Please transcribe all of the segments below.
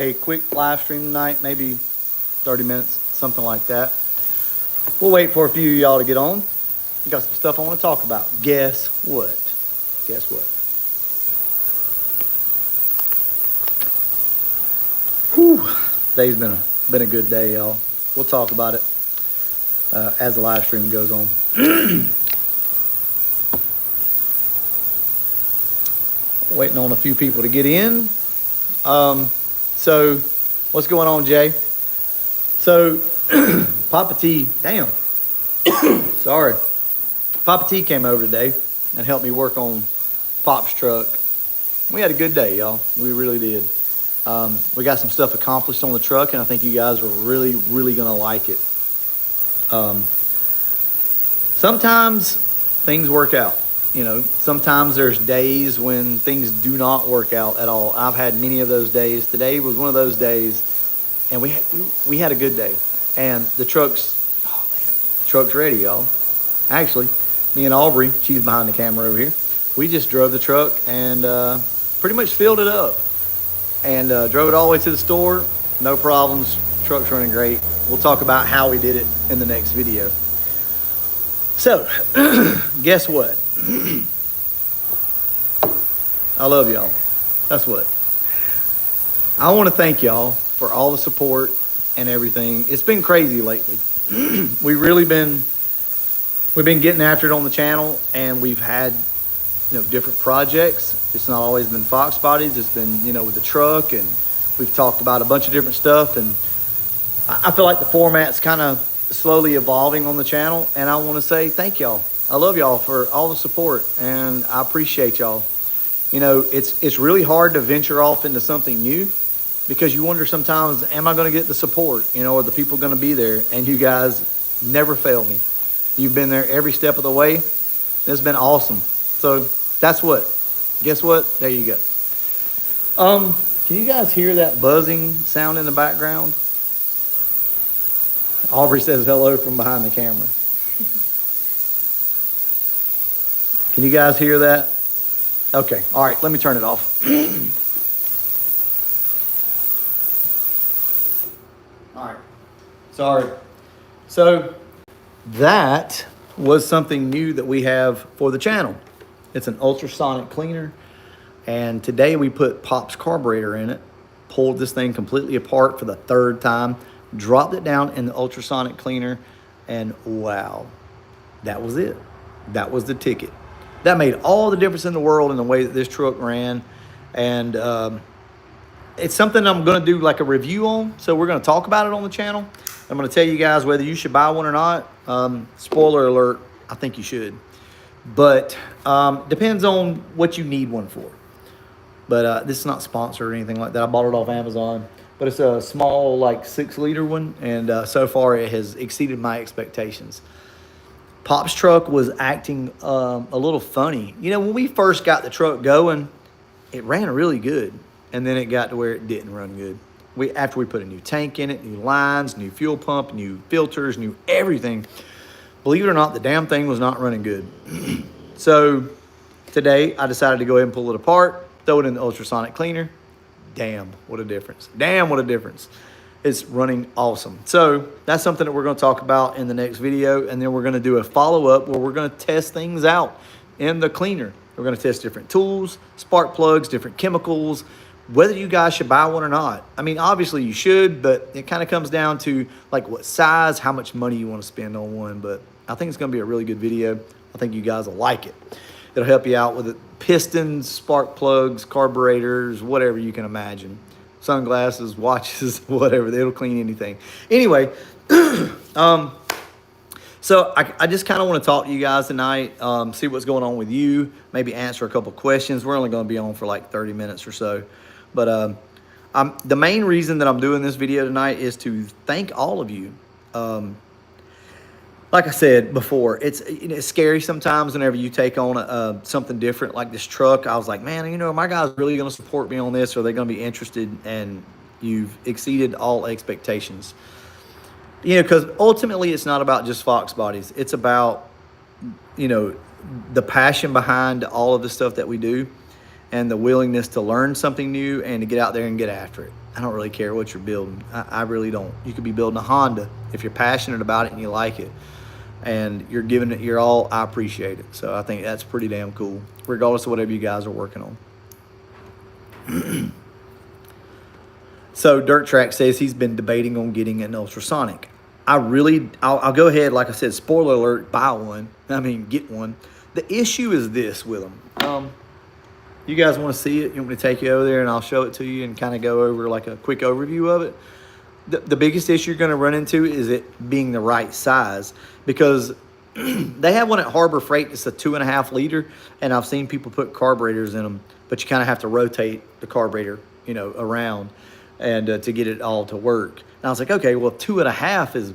a quick live stream tonight, maybe 30 minutes, something like that. We'll wait for a few of y'all to get on. Got some stuff I want to talk about. Guess what? Guess what? Whew. Today's been a good day, y'all. We'll talk about it as the live stream goes on. Waiting on a few people to get in. So, what's going on, Jay? So, Papa T, damn. Sorry. Papa T came over today and helped me work on Pop's truck. We had a good day, y'all. We really did. We got some stuff accomplished on the truck, and I think you guys are really, really going to like it. Sometimes things work out. You know, sometimes there's days when things do not work out at all. I've had many of those days. Today was one of those days, and we had a good day. And the truck's ready, y'all. Actually, me and Aubrey, she's behind the camera over here, we just drove the truck and pretty much filled it up. And drove it all the way to the store. No problems. Truck's running great. We'll talk about how we did it in the next video. So, guess what? I love y'all. That's what. I want to thank y'all for all the support and everything. It's been crazy lately. We've been getting after it on the channel, and we've had, different projects. It's not always been Fox Bodies. It's been, with the truck, and we've talked about a bunch of different stuff. And I feel like the format's kind of slowly evolving on the channel, and I want to say thank y'all. I love y'all for all the support, and I appreciate y'all. It's really hard to venture off into something new because you wonder sometimes, am I going to get the support? Are the people going to be there? And you guys never fail me. You've been there every step of the way. It's been awesome. So that's what. Guess what? There you go. Can you guys hear that buzzing sound in the background? Aubrey says hello from behind the camera. Can you guys hear that? Okay. All right. Let me turn it off. All right. Sorry. So that was something new that we have for the channel. It's an ultrasonic cleaner. And today we put Pop's carburetor in it, pulled this thing completely apart for the third time, dropped it down in the ultrasonic cleaner, and wow, that was it. That was the ticket. That made all the difference in the world in the way that this truck ran. And it's something I'm going to do like a review on. So we're going to talk about it on the channel. I'm going to tell you guys whether you should buy one or not. Spoiler alert, I think you should. But depends on what you need one for. But this is not sponsored or anything like that. I bought it off Amazon. But it's a small, like 6-liter one. And so far it has exceeded my expectations. Pop's truck was acting a little funny. When we first got the truck going, it ran really good. And then it got to where it didn't run good. After we put a new tank in it, new lines, new fuel pump, new filters, new everything. Believe it or not, the damn thing was not running good. So today I decided to go ahead and pull it apart, throw it in the ultrasonic cleaner. Damn, what a difference. Damn, what a difference. It's running awesome. So that's something that we're going to talk about in the next video. And then we're going to do a follow-up where we're going to test things out in the cleaner. We're going to test different tools, spark plugs, different chemicals, whether you guys should buy one or not. I mean, obviously you should, but it kind of comes down to like what size, how much money you want to spend on one. But I think it's going to be a really good video. I think you guys will like it. It'll help you out with it. Pistons, spark plugs, carburetors, whatever you can imagine. Sunglasses, watches, whatever. It'll clean anything. Anyway, so I just kind of want to talk to you guys tonight, see what's going on with you, maybe answer a couple questions. We're only going to be on for like 30 minutes or so. But the main reason that I'm doing this video tonight is to thank all of you. Like I said before, it's scary sometimes whenever you take on something different like this truck. I was like, man, are my guys really going to support me on this? Or are they going to be interested? And you've exceeded all expectations. Because ultimately it's not about just Fox Bodies. It's about, the passion behind all of the stuff that we do. and the willingness to learn something new and to get out there and get after it. I don't really care what you're building. I really don't. You could be building a Honda. If you're passionate about it and you like it and you're giving it your all, I appreciate it. So I think that's pretty damn cool, regardless of whatever you guys are working on. So Dirt Track says he's been debating on getting an Ultrasonic. I'll go ahead, like I said, spoiler alert, buy one. I mean, get one. The issue is this with them. You guys want to see it? You want me to take you over there and I'll show it to you and kind of go over like a quick overview of it? The biggest issue you're going to run into is it being the right size, because they have one at Harbor Freight. It's a 2.5 liter, and I've seen people put carburetors in them, but you kind of have to rotate the carburetor, around and to get it all to work. And I was like, okay, well, 2.5 is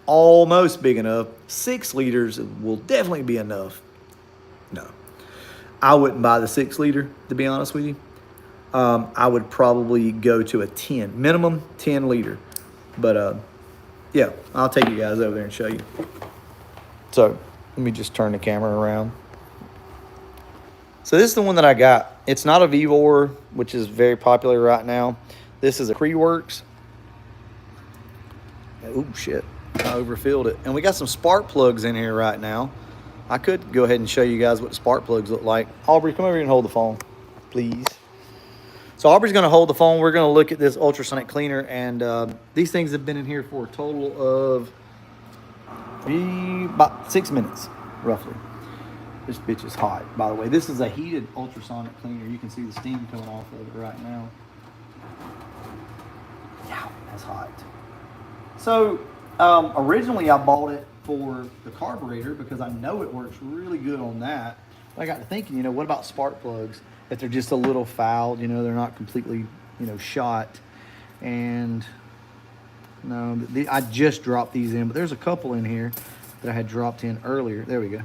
almost big enough. 6 liters will definitely be enough. No, I wouldn't buy the 6 liter, to be honest with you. I would probably go to a 10, minimum 10 liter. But yeah, I'll take you guys over there and show you. So let me just turn the camera around. So this is the one that I got. It's not a Vevor, which is very popular right now. This is a Creworks. Oh shit, I overfilled it. And we got some spark plugs in here right now. I could go ahead and show you guys what the spark plugs look like. Aubrey, come over here and hold the phone, please. So Aubrey's going to hold the phone. We're going to look at this ultrasonic cleaner, and these things have been in here for a total of about 6 minutes, roughly. This bitch is hot, by the way. This is a heated ultrasonic cleaner. You can see the steam coming off of it right now. Yeah, that's hot. So originally I bought it for the carburetor because I know it works really good on that. But I got to thinking, what about spark plugs? If they're just a little fouled, they're not completely, shot. And no, I just dropped these in, but there's a couple in here that I had dropped in earlier. There we go.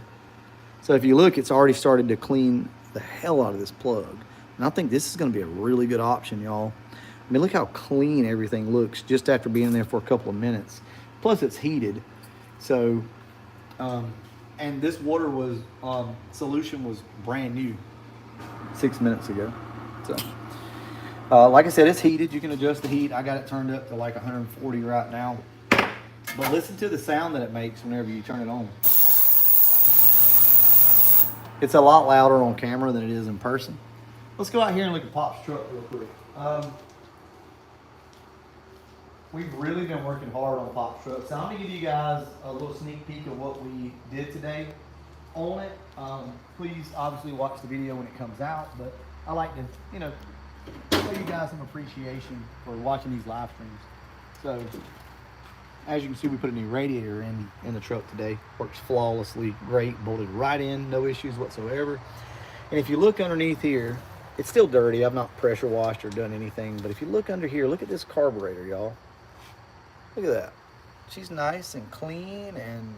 So if you look, it's already started to clean the hell out of this plug. And I think this is going to be a really good option, y'all. I mean, look how clean everything looks just after being in there for a couple of minutes. Plus, it's heated. So, and this water was, solution was brand new 6 minutes ago. So, like I said, it's heated. You can adjust the heat. I got it turned up to like 140 right now. But listen to the sound that it makes whenever you turn it on. It's a lot louder on camera than it is in person. Let's go out here and look at Pop's truck real quick. We've really been working hard on Pop's truck. So I'm going to give you guys a little sneak peek of what we did today on it. Please obviously watch the video when it comes out, but I like to, show you guys some appreciation for watching these live streams. So as you can see, we put a new radiator in the truck today. Works flawlessly, great, bolted right in, no issues whatsoever. And if you look underneath here, it's still dirty. I've not pressure washed or done anything, but if you look under here, look at this carburetor, y'all. Look at that. She's nice and clean and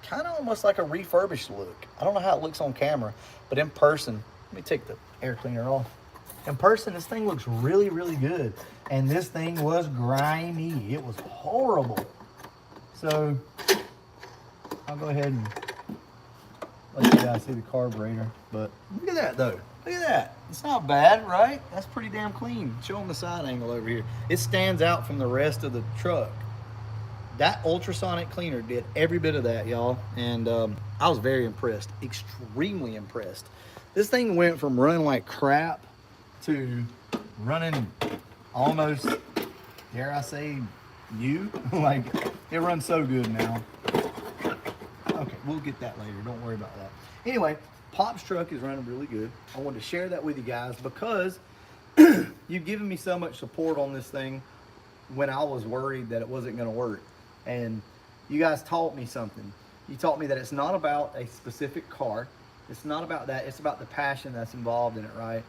kind of almost like a refurbished look. I don't know how it looks on camera, but in person, let me take the air cleaner off. In person, this thing looks really, really good. And this thing was grimy. It was horrible. So I'll go ahead and let you guys see the carburetor. But look at that, though. Look at that. It's not bad, right? That's pretty damn clean. Show them the side angle over here. It stands out from the rest of the truck. That ultrasonic cleaner did every bit of that, y'all. And I was very impressed. Extremely impressed. This thing went from running like crap to running almost, dare I say, new. Like, it runs so good now. Okay, we'll get that later. Don't worry about that. Anyway, Pop's truck is running really good. I wanted to share that with you guys because you've given me so much support on this thing when I was worried that it wasn't going to work. And you guys taught me something. You taught me that it's not about a specific car. It's not about that. It's about the passion that's involved in it, right?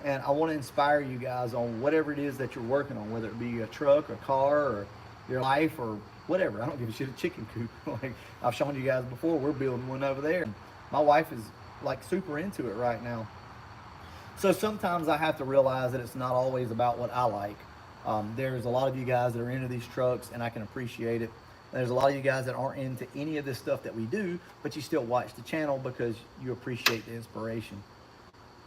And I want to inspire you guys on whatever it is that you're working on, whether it be a truck, a car, or your life, or whatever. I don't give a shit, a chicken coop. Like I've shown you guys before, we're building one over there. My wife is like super into it right now. So sometimes I have to realize that it's not always about what I like. There's a lot of you guys that are into these trucks, and I can appreciate it. There's a lot of you guys that aren't into any of this stuff that we do, but you still watch the channel because you appreciate the inspiration.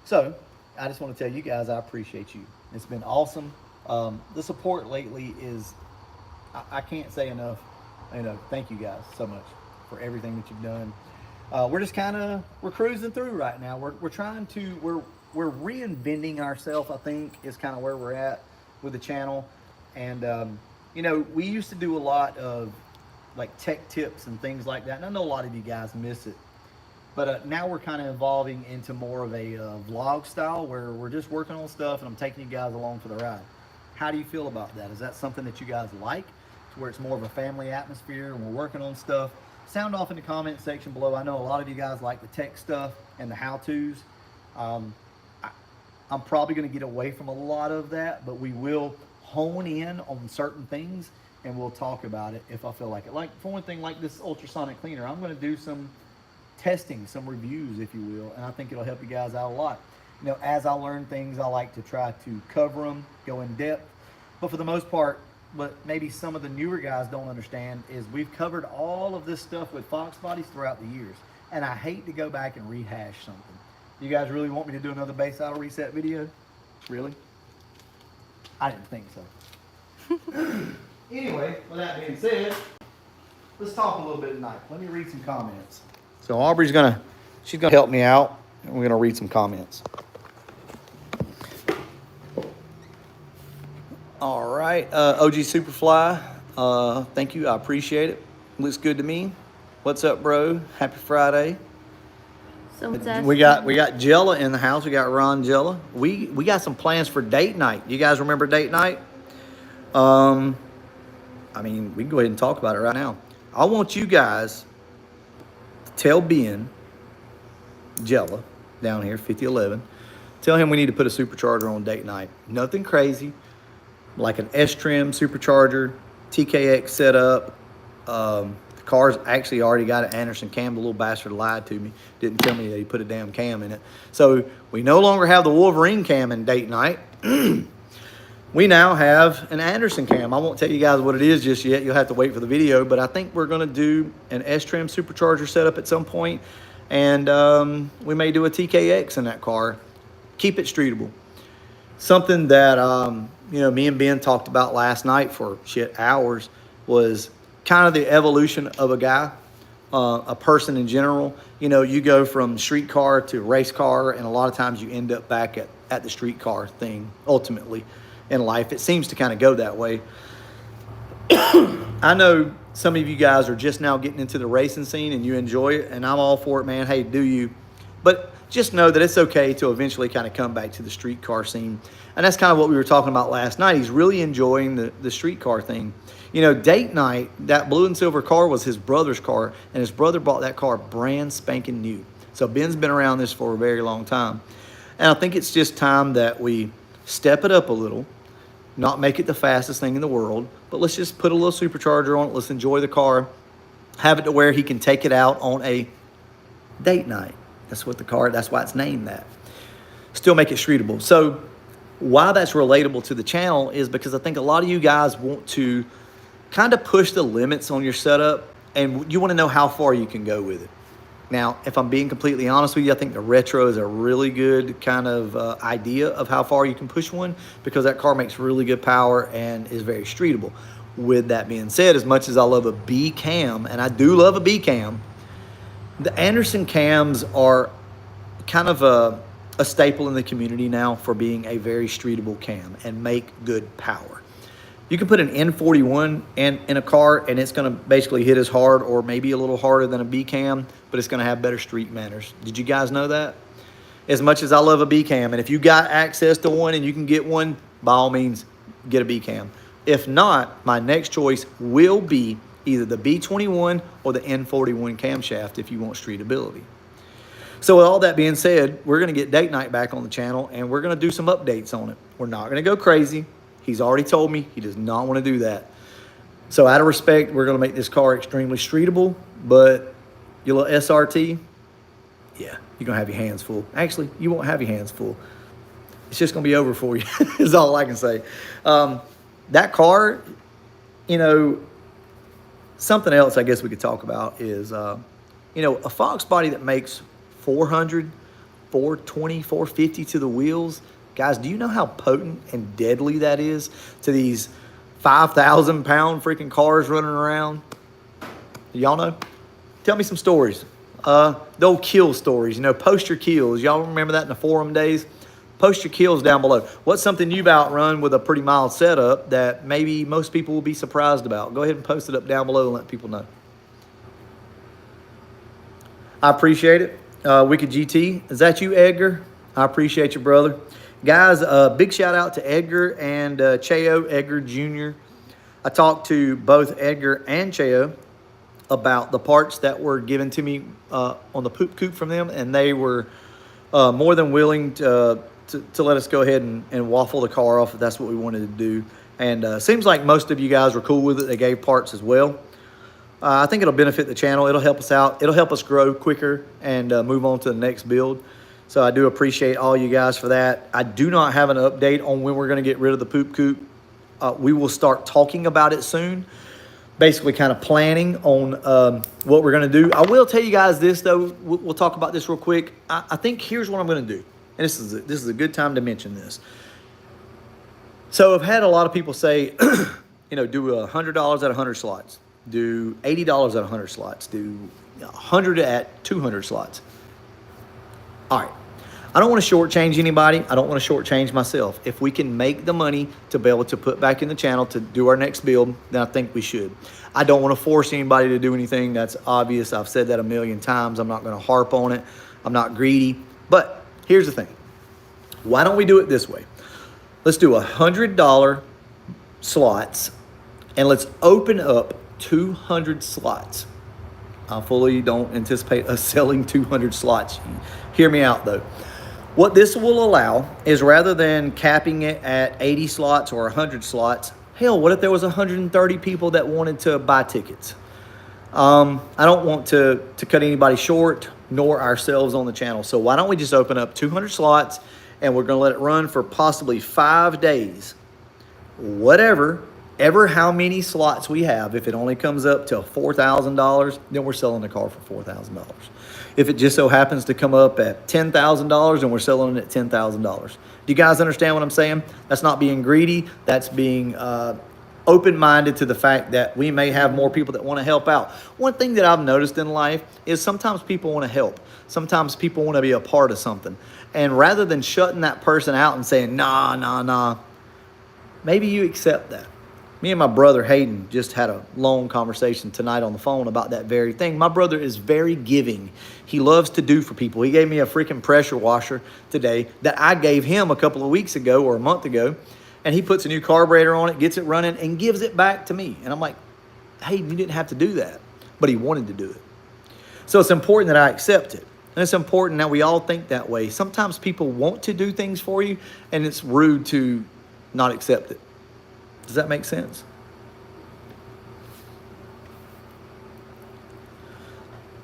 So I just want to tell you guys I appreciate you. It's been awesome. The support lately is, I can't say enough. Thank you guys so much for everything that you've done. We're just we're cruising through right now. We're trying to we're reinventing ourselves. I think is kind of where we're at with the channel, and we used to do a lot of like tech tips and things like that. And I know a lot of you guys miss it, but now we're kind of evolving into more of a vlog style where we're just working on stuff and I'm taking you guys along for the ride. How do you feel about that? Is that something that you guys like, to where it's more of a family atmosphere and we're working on stuff? Sound off in the comment section below. I know a lot of you guys like the tech stuff and the how-tos. I'm probably going to get away from a lot of that, but we will hone in on certain things and we'll talk about it if I feel like it. Like for one thing, like this ultrasonic cleaner, I'm going to do some testing, some reviews, if you will, and I think it'll help you guys out a lot. As I learn things, I like to try to cover them, go in depth, but for the most part, what maybe some of the newer guys don't understand is we've covered all of this stuff with Fox bodies throughout the years, and I hate to go back and rehash something. You guys really want me to do another base idle reset video? Really? I didn't think so. Anyway, with that being said, let's talk a little bit tonight. Let me read some comments. So Aubrey's she's gonna help me out, and we're gonna read some comments. All right, OG Superfly, thank you, I appreciate it. Looks good to me. What's up, bro? Happy Friday. So we got Jella in the house. We got Ron Jella. We got some plans for date night. You guys remember date night? I mean, we can go ahead and talk about it right now. I want you guys to tell Ben, Jella, down here, 5011, tell him we need to put a supercharger on date night. Nothing crazy, like an S-trim supercharger, TKX setup. The car's actually already got an Anderson cam. The little bastard lied to me. Didn't tell me that he put a damn cam in it. So we no longer have the Wolverine cam in date night. We now have an Anderson cam. I won't tell you guys what it is just yet. You'll have to wait for the video. But I think we're going to do an S-trim supercharger setup at some point. And we may do a TKX in that car. Keep it streetable. Something that, me and Ben talked about last night for hours was kind of the evolution of a guy, a person in general. You go from street car to race car, and a lot of times you end up back at the street car thing ultimately in life. It seems to kind of go that way. I know some of you guys are just now getting into the racing scene and you enjoy it, and I'm all for it, man. Hey, do you? But just know that it's okay to eventually kind of come back to the street car scene. And that's kind of what we were talking about last night. He's really enjoying the street car thing. Date night, that blue and silver car was his brother's car, and his brother bought that car brand spanking new. So Ben's been around this for a very long time. And I think it's just time that we step it up a little, not make it the fastest thing in the world, but let's just put a little supercharger on it. Let's enjoy the car, have it to where he can take it out on a date night. That's why it's named that. Still make it streetable. So why that's relatable to the channel is because I think a lot of you guys want to kind of push the limits on your setup, and you want to know how far you can go with it. Now, if I'm being completely honest with you, I think the retro is a really good kind of idea of how far you can push one, because that car makes really good power and is very streetable. With that being said, as much as I love a B cam, and I do love a B cam, the Anderson cams are kind of a staple in the community now for being a very streetable cam and make good power. You can put an N41 in a car, and it's going to basically hit as hard or maybe a little harder than a B cam, but it's going to have better street manners. Did you guys know that? As much as I love a B cam, and if you got access to one and you can get one, by all means, get a B cam. If not, my next choice will be either the B21 or the N41 camshaft if you want streetability. So with all that being said, we're going to get date night back on the channel, and we're going to do some updates on it. We're not going to go crazy. He's already told me he does not want to do that. So out of respect, we're going to make this car extremely streetable, but your little SRT, yeah, you're going to have your hands full. Actually, you won't have your hands full. It's just going to be over for you is all I can say. That car, something else I guess we could talk about is, a Fox body that makes 400 420, 450 to the wheels. Guys, do you know how potent and deadly that is to these 5,000 pound freaking cars running around? Y'all know? Tell me some stories. The old kill stories, post your kills. Y'all remember that in the forum days? Post your kills down below. What's something you've outrun with a pretty mild setup that maybe most people will be surprised about? Go ahead and post it up down below and let people know. I appreciate it. Wicked GT, is that you, Edgar? I appreciate you, brother. Guys, big shout out to Edgar and Cheo, Edgar Jr. I talked to both Edgar and Cheo about the parts that were given to me on the Poop Coop from them, and they were more than willing to let us go ahead and waffle the car off if that's what we wanted to do. And seems like most of you guys were cool with it. They gave parts as well. I think it'll benefit the channel. It'll help us out. It'll help us grow quicker and move on to the next build. So I do appreciate all you guys for that. I do not have an update on when we're going to get rid of the Poop Coop. We will start talking about it soon. Basically kind of planning on what we're going to do. I will tell you guys this, though. We'll talk about this real quick. I think here's what I'm going to do. And this is a good time to mention this. So I've had a lot of people say, do $100 at 100 slots. Do $80 at 100 slots. Do 100 at 200 slots. All right. I don't want to shortchange anybody. I don't want to shortchange myself. If we can make the money to be able to put back in the channel to do our next build, then I think we should. I don't want to force anybody to do anything. That's obvious. I've said that a million times. I'm not going to harp on it. I'm not greedy. But here's the thing. Why don't we do it this way? Let's do $100 slots, and let's open up 200 slots. I fully don't anticipate us selling 200 slots. Hear me out, though. What this will allow is, rather than capping it at 80 slots or 100 slots, hell, what if there was 130 people that wanted to buy tickets? I don't want to cut anybody short, nor ourselves on the channel. So why don't we just open up 200 slots, and we're going to let it run for possibly 5 days. Ever how many slots we have, if it only comes up to $4,000, then we're selling the car for $4,000. If it just so happens to come up at $10,000, then we're selling it at $10,000. Do you guys understand what I'm saying? That's not being greedy. That's being open-minded to the fact that we may have more people that want to help out. One thing that I've noticed in life is sometimes people want to help. Sometimes people want to be a part of something. And rather than shutting that person out and saying, nah, maybe you accept that. Me and my brother Hayden just had a long conversation tonight on the phone about that very thing. My brother is very giving. He loves to do for people. He gave me a freaking pressure washer today that I gave him a couple of weeks ago or a month ago. And he puts a new carburetor on it, gets it running, and gives it back to me. And I'm like, Hayden, you didn't have to do that. But he wanted to do it. So it's important that I accept it. And it's important that we all think that way. Sometimes people want to do things for you, and it's rude to not accept it. Does that make sense?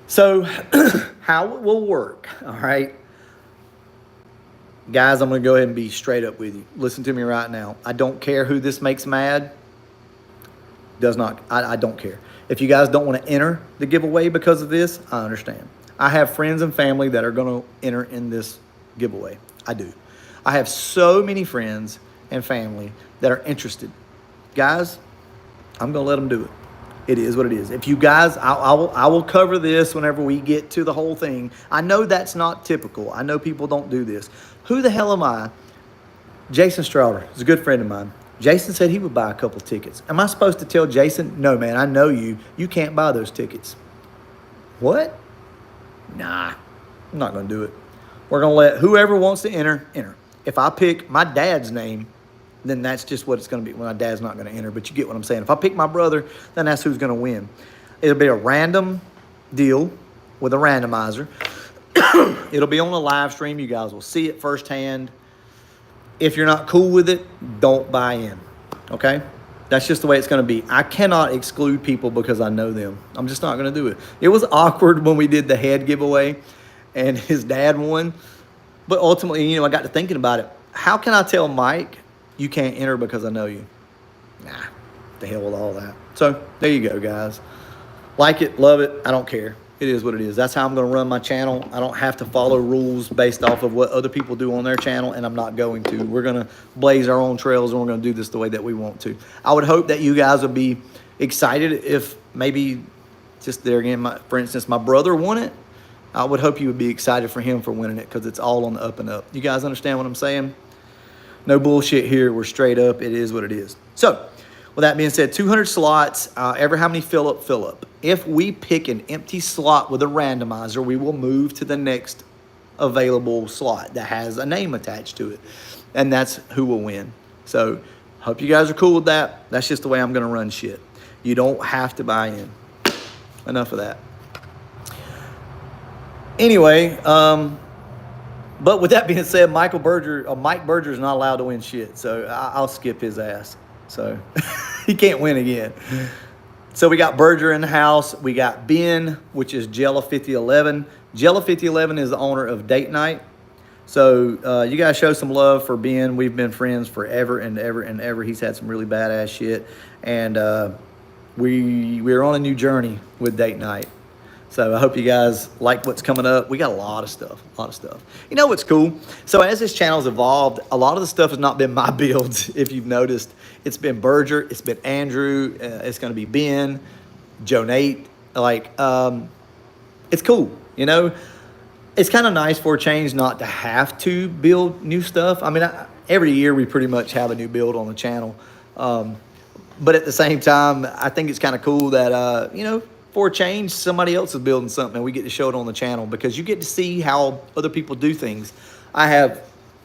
So how it will work, all right? Guys, I'm going to go ahead and be straight up with you. Listen to me right now. I don't care who this makes mad. I don't care. If you guys don't want to enter the giveaway because of this, I understand. I have friends and family that are going to enter in this giveaway. I do. I have so many friends and family that are interested. Guys, I'm going to let them do it. It is what it is. If you guys, I will cover this whenever we get to the whole thing. I know that's not typical. I know people don't do this. Who the hell am I? Jason Strouder is a good friend of mine. Jason said he would buy a couple tickets. Am I supposed to tell Jason, no, man, I know you. You can't buy those tickets. What? Nah, I'm not going to do it. We're going to let whoever wants to enter. If I pick my dad's name, then that's just what it's going to be. Well, my dad's not going to enter, but you get what I'm saying. If I pick my brother, then that's who's going to win. It'll be a random deal with a randomizer. It'll be on a live stream. You guys will see it firsthand. If you're not cool with it, don't buy in, okay? That's just the way it's going to be. I cannot exclude people because I know them. I'm just not going to do it. It was awkward when we did the head giveaway and his dad won. But ultimately, I got to thinking about it. How can I tell Mike you can't enter because I know you? The hell with all that. So there you go, guys. Like it, love it. I don't care. It is what it is. That's how I'm going to run my channel. I don't have to follow rules based off of what other people do on their channel, and I'm not going to. We're going to blaze our own trails, and we're going to do this the way that we want to. I would hope that you guys would be excited if maybe just there again, for instance, my brother won it. I would hope you would be excited for him for winning it because it's all on the up and up. You guys understand what I'm saying? No bullshit here. We're straight up. It is what it is. So, with that being said, 200 slots, ever how many fill up, fill up. If we pick an empty slot with a randomizer, we will move to the next available slot that has a name attached to it. And that's who will win. So, hope you guys are cool with that. That's just the way I'm going to run shit. You don't have to buy in. Enough of that. Anyway, but with that being said, Mike Berger is not allowed to win shit. So, I'll skip his ass. So, he can't win again. So, we got Berger in the house. We got Ben, which is Jella 5011. Jella 5011 is the owner of Date Night. So, you guys show some love for Ben. We've been friends forever and ever and ever. He's had some really badass shit. And we're on a new journey with Date Night. So I hope you guys like what's coming up. We got a lot of stuff, You know what's cool? So as this channel's evolved, a lot of the stuff has not been my builds, if you've noticed. It's been Berger, it's been Andrew, it's going to be Ben, Joe Nate. Like, it's cool, you know? It's kind of nice for a change not to have to build new stuff. I mean, every year we pretty much have a new build on the channel. But at the same time, I think it's kind of cool that, you know, for a change, somebody else is building something and we get to show it on the channel because you get to see how other people do things. I have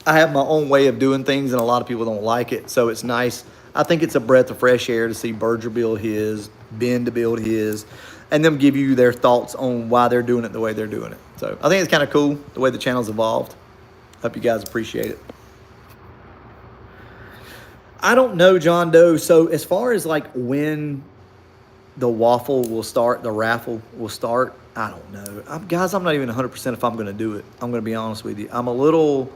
my own way of doing things and a lot of people don't like it. So it's nice. I think it's a breath of fresh air to see Berger build his, Ben to build his, and them give you their thoughts on why they're doing it the way they're doing it. So I think it's kind of cool the way the channel's evolved. Hope you guys appreciate it. I don't know, John Doe. So as far as like when the waffle will start, the raffle will start, I don't know. Guys, I'm not even 100% if I'm going to do it. I'm going to be honest with you. I'm a little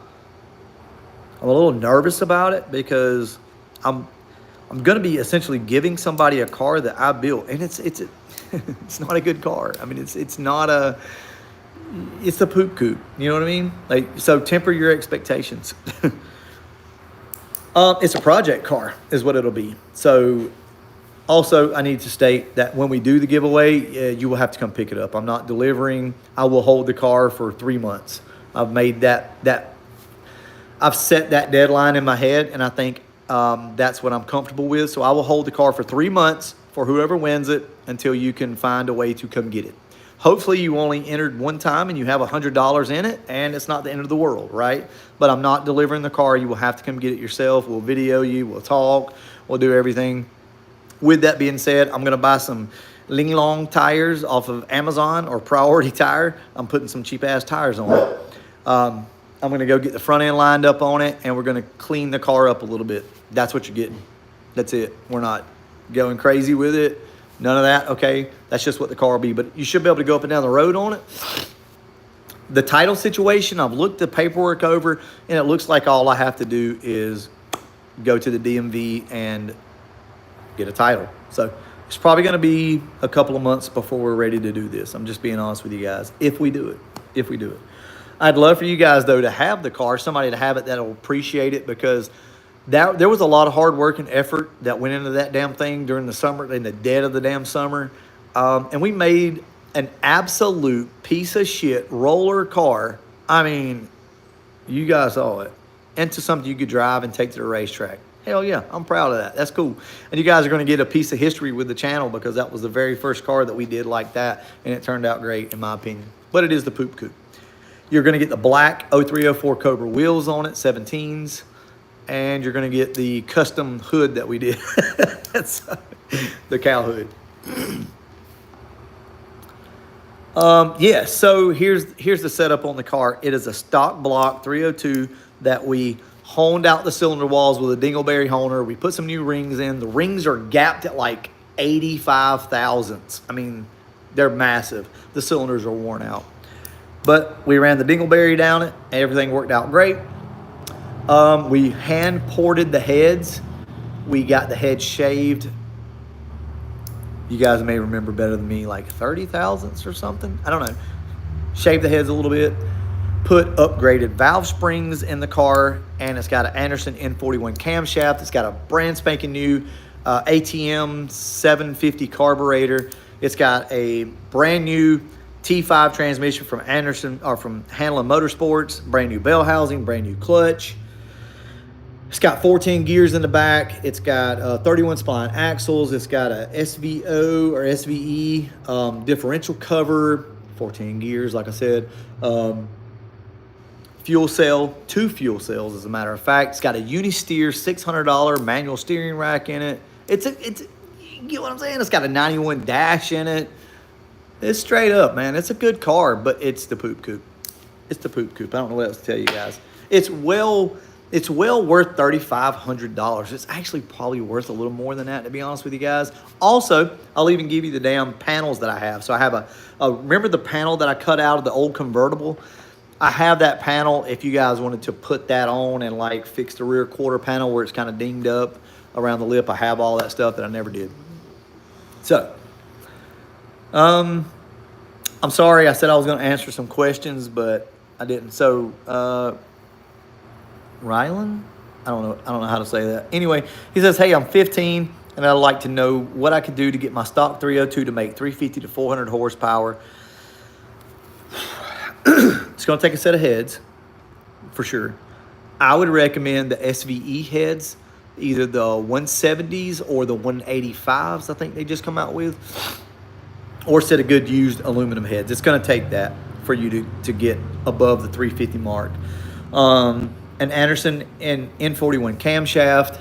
nervous about it because I'm going to be essentially giving somebody a car that I built, and it's it's not a good car. I mean, it's the Poop Coop. You know what I mean? Like, so temper your expectations. It's a project car, is what it'll be. So. Also, I need to state that when we do the giveaway, you will have to come pick it up. I'm not delivering. I will hold the car for 3 months. I've made I've set that deadline in my head, and I think that's what I'm comfortable with. So I will hold the car for 3 months for whoever wins it until you can find a way to come get it. Hopefully, you only entered one time and you have $100 in it, and it's not the end of the world, right? But I'm not delivering the car. You will have to come get it yourself. We'll video you. We'll talk. We'll do everything. With that being said, I'm going to buy some Ling Long tires off of Amazon or Priority Tire. I'm putting some cheap-ass tires on it. I'm going to go get the front end lined up on it, and we're going to clean the car up a little bit. That's what you're getting. That's it. We're not going crazy with it. None of that, okay? That's just what the car will be. But you should be able to go up and down the road on it. The title situation, I've looked the paperwork over, and it looks like all I have to do is go to the DMV and get a title. So it's probably going to be a couple of months before we're ready to do this. I'm just being honest with you guys. If we do it. I'd love for you guys, though, to have the car, somebody to have it that'll appreciate it, because there was a lot of hard work and effort that went into that damn thing during the summer, in the dead of the damn summer. And we made an absolute piece of shit roller car. I mean, you guys saw it. Into something you could drive and take to the racetrack. Hell yeah, I'm proud of that. That's cool. And you guys are going to get a piece of history with the channel because that was the very first car that we did like that, and it turned out great in my opinion. But it is the Poop Coop. You're going to get the black 0304 Cobra wheels on it, 17s, and you're going to get the custom hood that we did. That's the cow hood. Yeah, so here's the setup on the car. It is a stock block 302 that we honed out the cylinder walls with a dingleberry honer. We put some new rings in. The rings are gapped at like 85 thousandths. I mean, they're massive. The cylinders are worn out. But we ran the dingleberry down it. Everything worked out great. We hand ported the heads. We got the head shaved You guys may remember better than me, like 30 thousandths or something. I don't know. Shaved the heads a little bit. Put upgraded valve springs in the car, and it's got an Anderson N41 camshaft. It's got a brand spanking new ATM 750 carburetor. It's got a brand new T5 transmission from Anderson or from Hanlon Motorsports. Brand new bell housing, brand new clutch. It's got 14 gears in the back. It's got 31 spline axles. It's got a SVO or SVE differential cover. 14 gears, like I said. Fuel cell, 2 fuel cells, as a matter of fact. It's got a Unisteer $600 manual steering rack in it. It's you get what I'm saying? It's got a 91 dash in it. It's straight up, man. It's a good car, but it's the Poop Coop. It's the Poop Coop. I don't know what else to tell you guys. It's well worth $3,500. It's actually probably worth a little more than that, to be honest with you guys. Also, I'll even give you the damn panels that I have. So I have remember the panel that I cut out of the old convertible? I have that panel if you guys wanted to put that on and like fix the rear quarter panel where it's kind of dinged up around the lip. I have all that stuff that I never did. So, I'm sorry. I said I was going to answer some questions, but I didn't. So, Rylan? I don't know how to say that. Anyway, he says, hey, I'm 15 and I'd like to know what I could do to get my stock 302 to make 350 to 400 horsepower. It's going to take a set of heads, for sure. I would recommend the SVE heads, either the 170s or the 185s, I think they just come out with, or a set of good used aluminum heads. It's going to take that for you to get above the 350 mark. An Anderson N41 camshaft,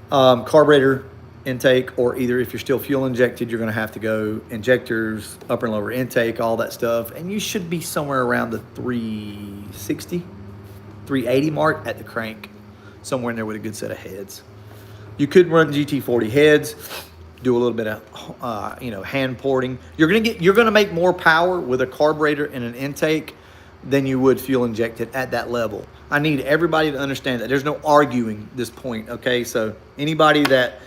carburetor intake, or either if you're still fuel injected, you're going to have to go injectors, upper and lower intake, all that stuff. And you should be somewhere around the 360, 380 mark at the crank, somewhere in there with a good set of heads. You could run GT40 heads, do a little bit of hand porting. You're gonna make more power with a carburetor and an intake than you would fuel injected at that level. I need everybody to understand that. There's no arguing this point, okay? So anybody that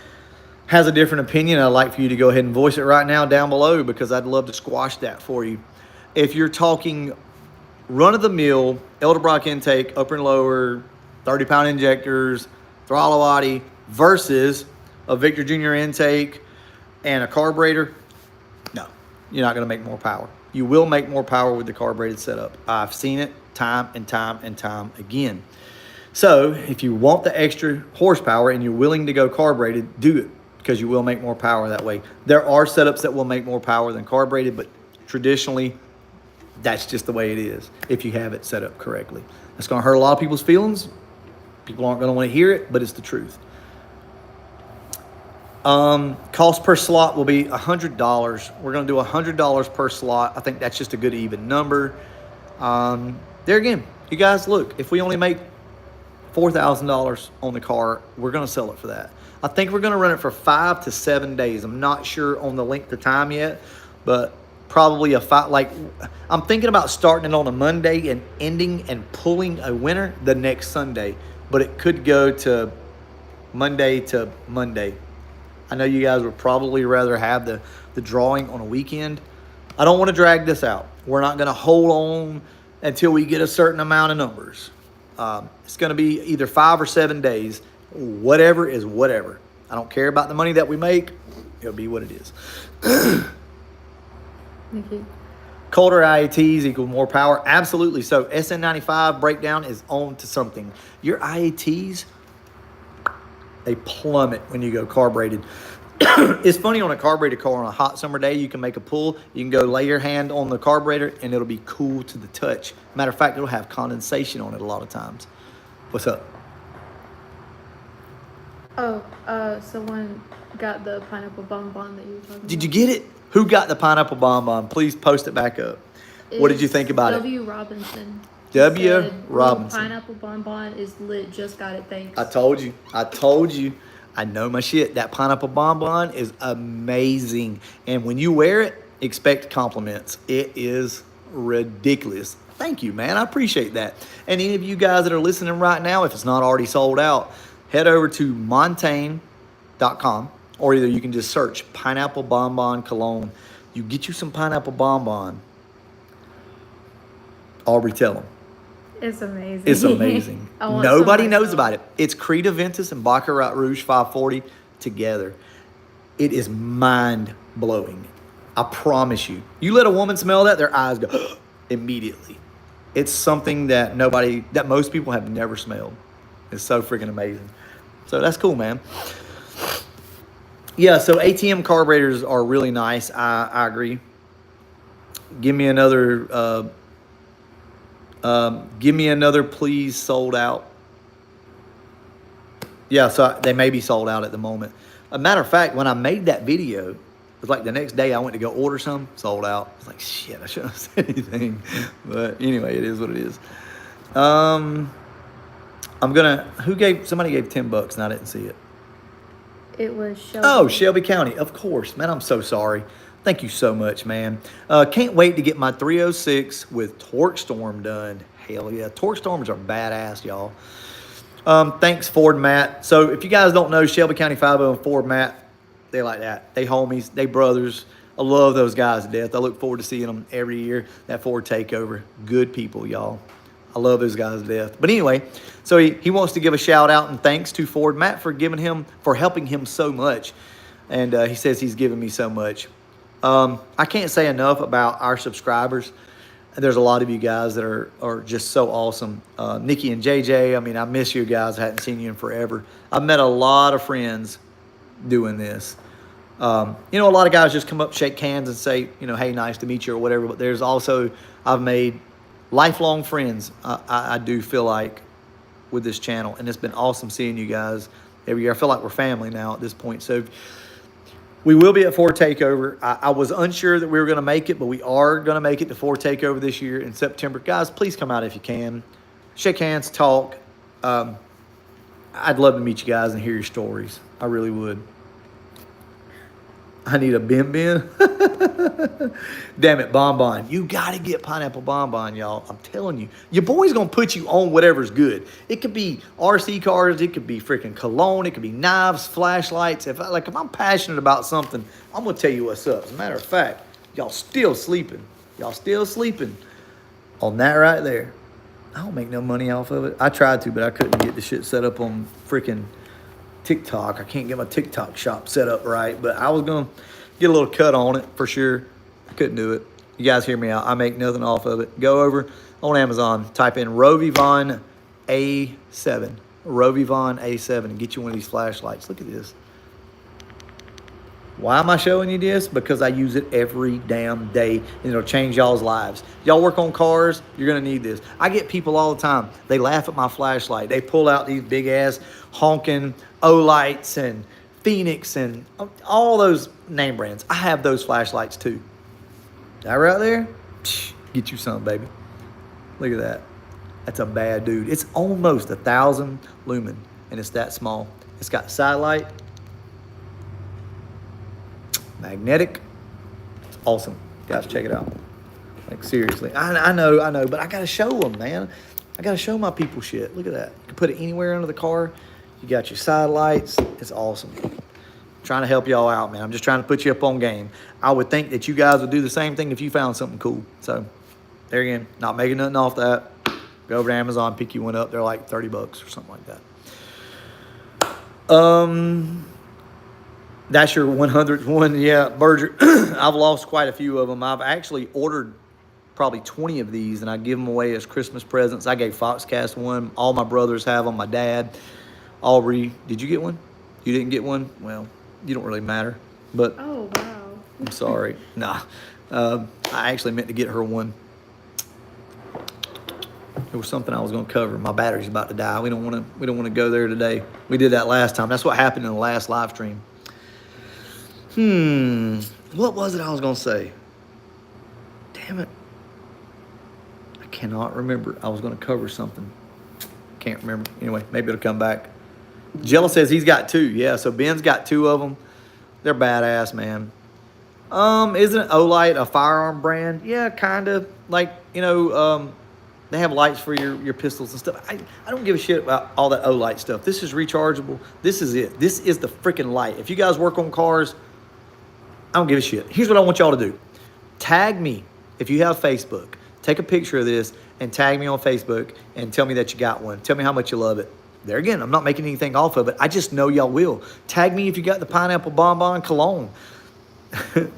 has a different opinion, I'd like for you to go ahead and voice it right now down below, because I'd love to squash that for you. If you're talking run-of-the-mill Edelbrock intake, upper and lower, 30-pound injectors, throttle body, versus a Victor Jr. intake and a carburetor, no, you're not going to make more power. You will make more power with the carbureted setup. I've seen it time and time and time again. So if you want the extra horsepower and you're willing to go carbureted, do it, because you will make more power that way. There are setups that will make more power than carbureted, but traditionally, that's just the way it is if you have it set up correctly. That's going to hurt a lot of people's feelings. People aren't going to want to hear it, but it's the truth. Cost per slot will be $100. We're going to do $100 per slot. I think that's just a good even number. There again, you guys, look, if we only make $4,000 on the car, we're going to sell it for that. I think we're going to run it for 5 to 7 days. I'm not sure on the length of time yet, but probably I'm thinking about starting it on a Monday and ending and pulling a winner the next Sunday, but it could go to Monday. I know you guys would probably rather have the drawing on a weekend. I don't want to drag this out. We're not going to hold on until we get a certain amount of numbers. It's going to be either 5 or 7 days. Whatever is whatever. I don't care about the money that we make. It'll be what it is. Thank you. Colder IATs equal more power. Absolutely. So SN95 breakdown is on to something. Your IATs, they plummet when you go carbureted. It's funny, on a carbureted car on a hot summer day, you can make a pull. You can go lay your hand on the carburetor and it'll be cool to the touch. Matter of fact, it'll have condensation on it a lot of times. What's up? Someone got the pineapple bonbon that you were talking about. Did you get it? Who got the pineapple bonbon? Please post it back up. What did you think about W. Robinson. W. Robinson. Pineapple bonbon is lit. Just got it. Thanks. I told you. I know my shit. That pineapple bonbon is amazing. And when you wear it, expect compliments. It is ridiculous. Thank you, man. I appreciate that. And any of you guys that are listening right now, if it's not already sold out, head over to montaigne.com or either you can just search Pineapple Bonbon Cologne. You get you some Pineapple Bonbon. Aubrey, tell them. It's amazing. It's amazing. Nobody knows about it. It's Creed Aventus and Baccarat Rouge 540 together. It is mind-blowing. I promise you. You let a woman smell that, their eyes go immediately. It's something that most people have never smelled. It's so freaking amazing. So that's cool, man. Yeah, so ATM carburetors are really nice. I agree. Give me another, please, sold out. Yeah, so they may be sold out at the moment. A matter of fact, when I made that video, it was like the next day I went to go order some, sold out. I was like, shit, I shouldn't have said anything. But anyway, it is what it is. Somebody gave $10 and I didn't see it. It was Shelby. Oh, Shelby County, of course. Man, I'm so sorry. Thank you so much, man. Can't wait to get my 306 with Torque Storm done. Hell yeah. Torque Storms are badass, y'all. Thanks, Ford Matt. So if you guys don't know, Shelby County 50 and Ford Matt, they like that. They homies, they brothers. I love those guys to death. I look forward to seeing them every year. That Ford takeover. Good people, y'all. I love those guys to death. But anyway, so he wants to give a shout out and thanks to Ford Matt for helping him so much. And he says he's given me so much. I can't say enough about our subscribers. There's a lot of you guys that are just so awesome. Nikki and JJ, I mean, I miss you guys. I hadn't seen you in forever. I've met a lot of friends doing this. A lot of guys just come up, shake hands and say, hey, nice to meet you or whatever. But there's also, I've made lifelong friends, I do feel like, with this channel. And it's been awesome seeing you guys every year. I feel like we're family now at this point. So we will be at Ford Takeover. I was unsure that we were going to make it, but we are going to make it to Ford Takeover this year in September. Guys, please come out if you can. Shake hands, talk. I'd love to meet you guys and hear your stories. I really would. I need a bin. Damn it, Bonbon. You got to get Pineapple Bonbon, y'all. I'm telling you. Your boy's going to put you on whatever's good. It could be RC cars. It could be freaking Cologne. It could be knives, flashlights. If I'm passionate about something, I'm going to tell you what's up. As a matter of fact, y'all still sleeping. Y'all still sleeping on that right there. I don't make no money off of it. I tried to, but I couldn't get the shit set up on freaking TikTok. I can't get my TikTok shop set up right, but I was going to get a little cut on it for sure. I couldn't do it. You guys hear me out. I make nothing off of it. Go over on Amazon, type in Rovivon A7. Rovivon A7 and get you one of these flashlights. Look at this. Why am I showing you this? Because I use it every damn day, and it'll change y'all's lives. Y'all work on cars, you're going to need this. I get people all the time. They laugh at my flashlight. They pull out these big-ass honking O-Lights and Phoenix and all those name brands. I have those flashlights too. That right there, get you some, baby. Look at that. That's a bad dude. It's almost 1,000 lumen, and it's that small. It's got sidelight. Magnetic. It's awesome. Guys, check it out. Like, seriously. I know, but I got to show them, man. I got to show my people shit. Look at that. You can put it anywhere under the car. You got your side lights. It's awesome. I'm trying to help y'all out, man. I'm just trying to put you up on game. I would think that you guys would do the same thing if you found something cool. So, there again, not making nothing off that. Go over to Amazon, pick you one up. They're like $30 or something like that. That's your 100th one. Yeah, Berger. I've lost quite a few of them. I've actually ordered probably 20 of these, and I give them away as Christmas presents. I gave Foxcast one. All my brothers have them. My dad. Aubrey, did you get one? You didn't get one? Well, you don't really matter. But oh, wow. I'm sorry. Nah. I actually meant to get her one. It was something I was going to cover. My battery's about to die. We don't want to go there today. We did that last time. That's what happened in the last live stream. What was it I was going to say? Damn it. I cannot remember. I was going to cover something. Can't remember. Anyway, maybe it'll come back. Jella says he's got 2. Yeah, so Ben's got 2 of them. They're badass, man. Isn't Olight a firearm brand? Yeah, kind of. Like, They have lights for your pistols and stuff. I don't give a shit about all that O-light stuff. This is rechargeable. This is it. This is the freaking light. If you guys work on cars, I don't give a shit. Here's what I want y'all to do. Tag me if you have Facebook. Take a picture of this and tag me on Facebook and tell me that you got one. Tell me how much you love it. There again, I'm not making anything off of it. I just know y'all will. Tag me if you got the pineapple bonbon Cologne.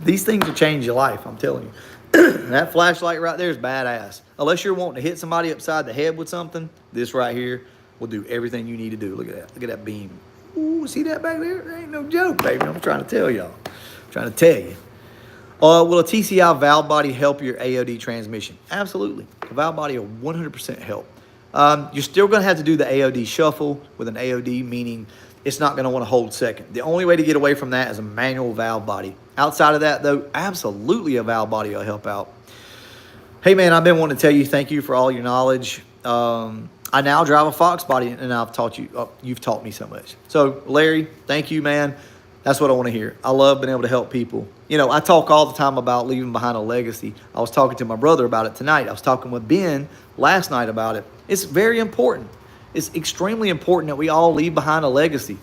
These things will change your life, I'm telling you. That flashlight right there is badass. Unless you're wanting to hit somebody upside the head with something, this right here will do everything you need to do. Look at that. Look at that beam. Ooh, see that back there? That ain't no joke, baby. I'm trying to tell y'all. I'm trying to tell you. Will a TCI valve body help your AOD transmission? Absolutely. A valve body will 100% help. You're still going to have to do the AOD shuffle with an AOD, meaning it's not going to want to hold second. The only way to get away from that is a manual valve body. Outside of that, though, absolutely a valve body will help out. Hey, man, I've been wanting to tell you thank you for all your knowledge. I now drive a Fox body, and I've taught you. You've taught me so much. So, Larry, thank you, man. That's what I want to hear. I love being able to help people. You know, I talk all the time about leaving behind a legacy. I was talking to my brother about it tonight. I was talking with Ben last night about it. It's very important. It's extremely important that we all leave behind a legacy.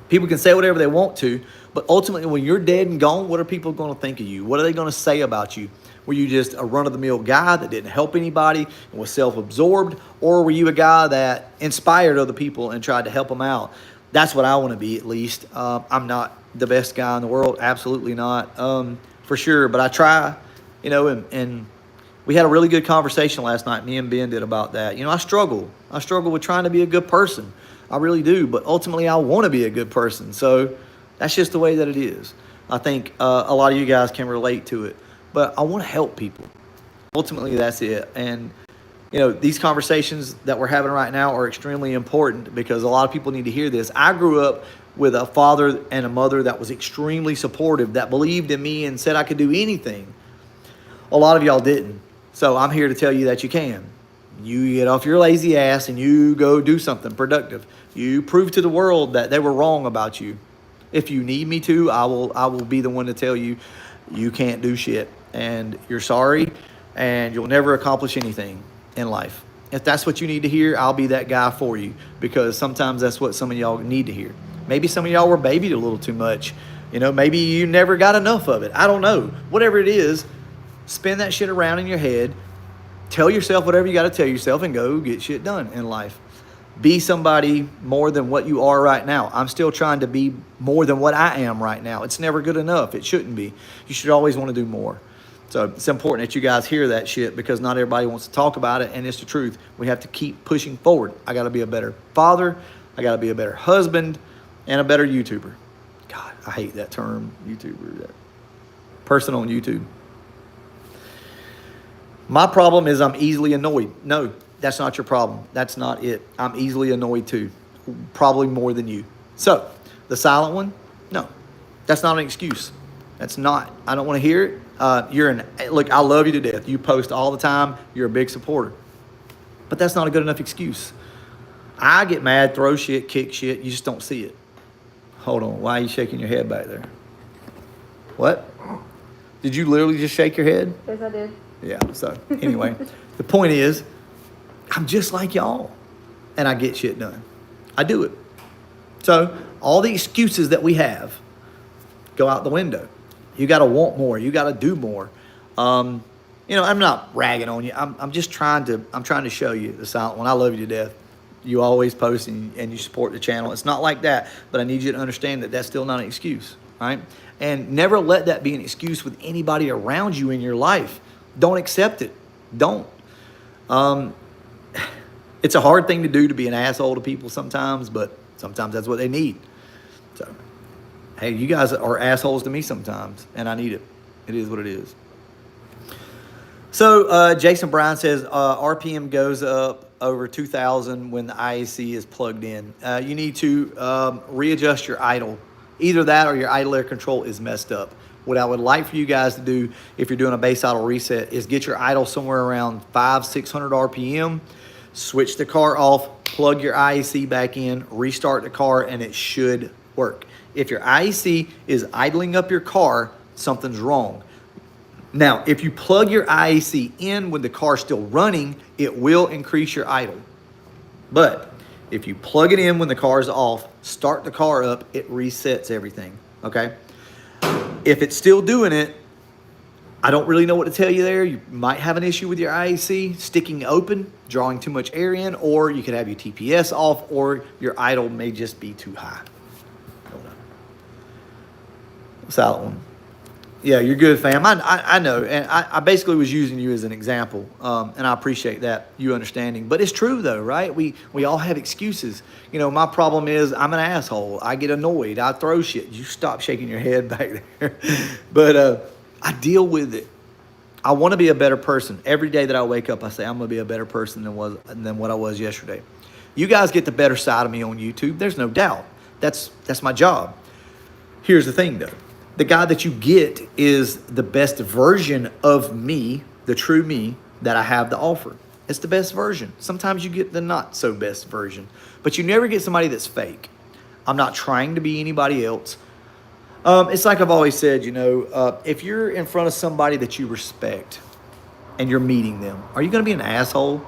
People can say whatever they want to, but ultimately when you're dead and gone, what are people going to think of you? What are they going to say about you? Were you just a run-of-the-mill guy that didn't help anybody and was self-absorbed? Or were you a guy that inspired other people and tried to help them out? That's what I want to be, at least. I'm not the best guy in the world. Absolutely not, for sure. But I try, you know, and we had a really good conversation last night. Me and Ben did about that. You know, I struggle. I struggle with trying to be a good person. I really do. But ultimately, I want to be a good person. So that's just the way that it is. I think a lot of you guys can relate to it. But I want to help people. Ultimately, that's it. And you know, these conversations that we're having right now are extremely important because a lot of people need to hear this. I grew up with a father and a mother that was extremely supportive, that believed in me and said I could do anything. A lot of y'all didn't. So I'm here to tell you that you can. You get off your lazy ass and you go do something productive. You prove to the world that they were wrong about you. If you need me to, I will be the one to tell you you can't do shit and you're sorry and you'll never accomplish anything in life. If that's what you need to hear, I'll be that guy for you because sometimes that's what some of y'all need to hear. Maybe some of y'all were babied a little too much. You know, maybe you never got enough of it. I don't know. Whatever it is, spin that shit around in your head. Tell yourself whatever you got to tell yourself and go get shit done in life. Be somebody more than what you are right now. I'm still trying to be more than what I am right now. It's never good enough. It shouldn't be. You should always want to do more. So it's important that you guys hear that shit because not everybody wants to talk about it, and it's the truth. We have to keep pushing forward. I got to be a better father. I got to be a better husband and a better YouTuber. God, I hate that term, YouTuber, that person on YouTube. My problem is I'm easily annoyed. No, that's not your problem. That's not it. I'm easily annoyed too, probably more than you. So the silent one, no, that's not an excuse. That's not. I don't want to hear it. Look, I love you to death. You post all the time. You're a big supporter. But that's not a good enough excuse. I get mad, throw shit, kick shit. You just don't see it. Hold on. Why are you shaking your head back there? What? Did you literally just shake your head? Yes, I did. Yeah. So anyway, the point is, I'm just like y'all. And I get shit done. I do it. So all the excuses that we have go out the window. You got to want more. You got to do more. You know, I'm not ragging on you. I'm just trying to show you the silent one. I love you to death. You always post and you support the channel. It's not like that, but I need you to understand that that's still not an excuse, right? And never let that be an excuse with anybody around you in your life. Don't accept it. Don't. It's a hard thing to do to be an asshole to people sometimes, but sometimes that's what they need. So, hey, you guys are assholes to me sometimes, and I need it. It is what it is. So, Jason Bryan says RPM goes up over 2,000 when the IAC is plugged in. You need to readjust your idle. Either that or your idle air control is messed up. What I would like for you guys to do if you're doing a base idle reset is get your idle somewhere around 500-600 RPM, switch the car off, plug your IAC back in, restart the car, and it should work. If your IAC is idling up your car, something's wrong. Now, if you plug your IAC in when the car's still running, it will increase your idle. But if you plug it in when the car is off, start the car up, it resets everything, okay? If it's still doing it, I don't really know what to tell you there. You might have an issue with your IAC sticking open, drawing too much air in, or you could have your TPS off, or your idle may just be too high. Don't know. What's that one? Yeah, you're good, fam. I know, and I basically was using you as an example, and I appreciate that, you understanding. But it's true, though, right? We all have excuses. You know, my problem is I'm an asshole. I get annoyed. I throw shit. You stop shaking your head back there. But I deal with it. I want to be a better person. Every day that I wake up, I say I'm going to be a better person than what I was yesterday. You guys get the better side of me on YouTube. There's no doubt. That's my job. Here's the thing, though. The guy that you get is the best version of me, the true me, that I have to offer. It's the best version. Sometimes you get the not so best version, but you never get somebody that's fake. I'm not trying to be anybody else. It's like I've always said, you know, if you're in front of somebody that you respect and you're meeting them, are you going to be an asshole?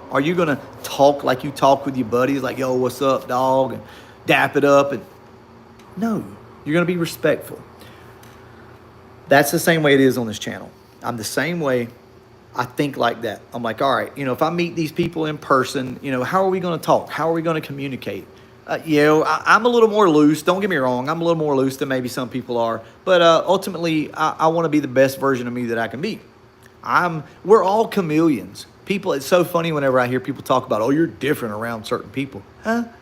Are you going to talk like you talk with your buddies, like, yo, what's up, dog, and dap it up? And no, you're going to be respectful. That's the same way it is on this channel. I'm the same way. I think like that. I'm like, all right, you know, if I meet these people in person, you know, how are we going to talk? How are we going to communicate? You know, I'm a little more loose. Don't get me wrong. I'm a little more loose than maybe some people are. But ultimately, I want to be the best version of me that I can be. We're all chameleons. People, it's so funny whenever I hear people talk about, oh, you're different around certain people.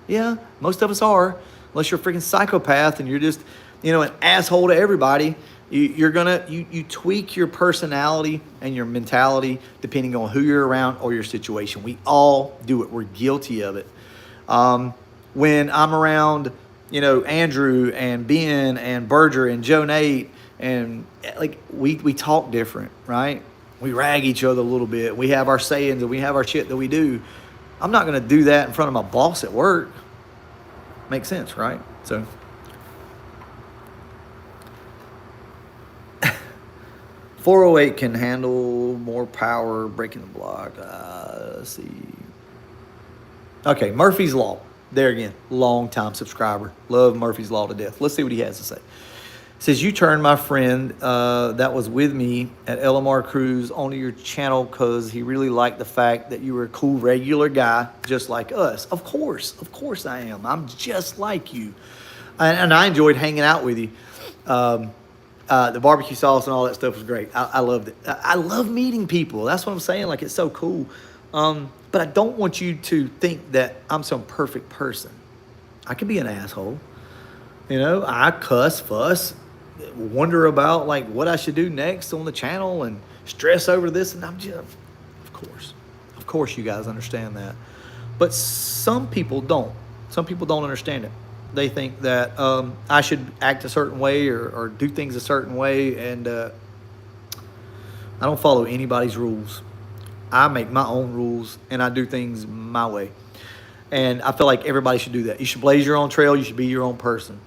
Yeah, most of us are. Unless you're a freaking psychopath and you're just, you know, an asshole to everybody. You tweak your personality and your mentality depending on who you're around or your situation. We all do it. We're guilty of it. When I'm around, you know, Andrew and Ben and Berger and Joe Nate, and like we talk different, right? We rag each other a little bit. We have our sayings and we have our shit that we do. I'm not going to do that in front of my boss at work. Makes sense, right? So 408 can handle more power, breaking the block. Let's see. Okay, Murphy's Law. There again, long-time subscriber. Love Murphy's Law to death. Let's see what he has to say. It says, you turned my friend that was with me at LMR Cruise onto your channel because he really liked the fact that you were a cool, regular guy just like us. Of course I am. I'm just like you. And I enjoyed hanging out with you. The barbecue sauce and all that stuff was great. I loved it. I love meeting people. That's what I'm saying. Like, it's so cool. But I don't want you to think that I'm some perfect person. I can be an asshole. You know, I cuss, fuss, wonder about like what I should do next on the channel and stress over this. And I'm just, of course you guys understand that. But some people don't. Some people don't understand it. They think that I should act a certain way or do things a certain way. And I don't follow anybody's rules. I make my own rules and I do things my way. And I feel like everybody should do that. You should blaze your own trail. You should be your own person.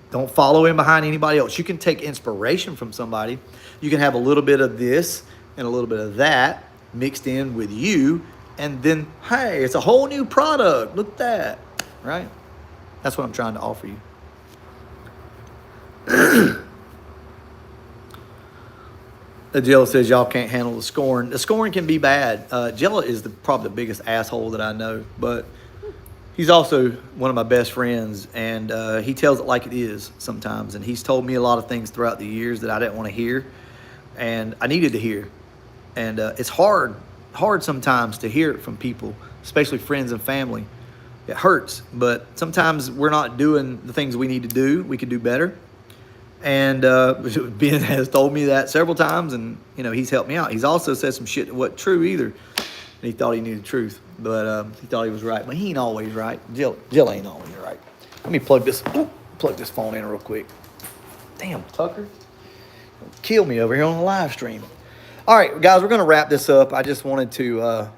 Don't follow in behind anybody else. You can take inspiration from somebody. You can have a little bit of this and a little bit of that mixed in with you. And then, hey, it's a whole new product. Look at that, right? That's what I'm trying to offer you. Jella says y'all can't handle the scoring. The scoring can be bad. Jella is probably the biggest asshole that I know, but he's also one of my best friends, and he tells it like it is sometimes. And he's told me a lot of things throughout the years that I didn't want to hear, and I needed to hear. And it's hard sometimes to hear it from people, especially friends and family. It hurts, but sometimes we're not doing the things we need to do. We could do better. And Ben has told me that several times, and you know, he's helped me out. He's also said some shit that wasn't true either. And he thought he knew the truth, but he thought he was right. But he ain't always right. Jill ain't always right. Let me plug this phone in real quick. Damn, Tucker. Kill me over here on the live stream. All right, guys, we're going to wrap this up. I just wanted to,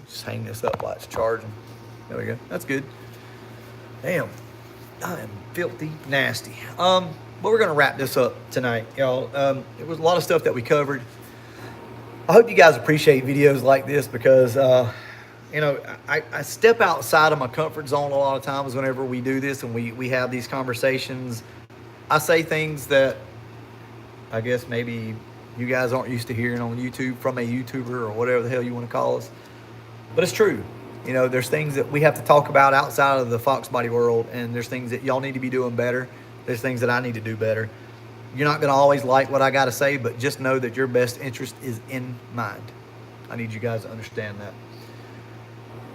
just hang this up while it's charging. There we go. That's good. Damn. I am filthy nasty. But But we're going to wrap this up tonight, y'all. It was a lot of stuff that we covered. I hope you guys appreciate videos like this because, you know, I step outside of my comfort zone a lot of times whenever we do this and we have these conversations. I say things that I guess maybe you guys aren't used to hearing on YouTube from a YouTuber or whatever the hell you want to call us. But it's true. You know, there's things that we have to talk about outside of the Fox Body world, and there's things that y'all need to be doing better. There's things that I need to do better. You're not going to always like what I got to say, but just know that your best interest is in mind. I need you guys to understand that.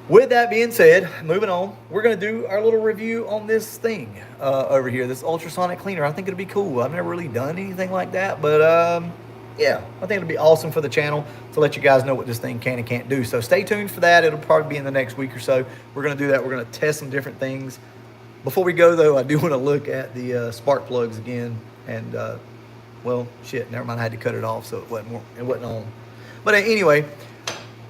With that being said, moving on, we're going to do our little review on this thing over here, this ultrasonic cleaner. I think it'll be cool. I've never really done anything like that, but yeah, I think it'll be awesome for the channel to let you guys know what this thing can and can't do. So stay tuned for that. It'll probably be in the next week or so. We're going to do that. We're going to test some different things. Before we go, though, I do want to look at the spark plugs again. And, well, shit, never mind. I had to cut it off, so it wasn't on. But anyway,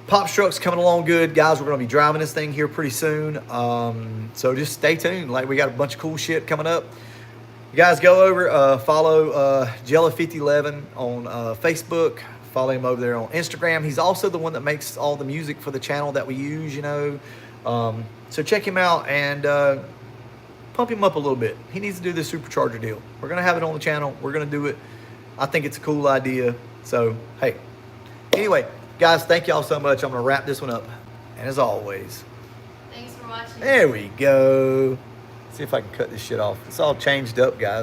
Pop Truck's coming along good. Guys, we're going to be driving this thing here pretty soon. So just stay tuned. Like, we got a bunch of cool shit coming up. You guys go over, follow Jello5011 on Facebook. Follow him over there on Instagram. He's also the one that makes all the music for the channel that we use, you know. So check him out and pump him up a little bit. He needs to do this supercharger deal. We're going to have it on the channel. We're going to do it. I think it's a cool idea. So, hey. Anyway, guys, thank y'all so much. I'm going to wrap this one up. And as always, Thanks for watching. there we go. See if I can cut this shit off. It's all changed up, guys.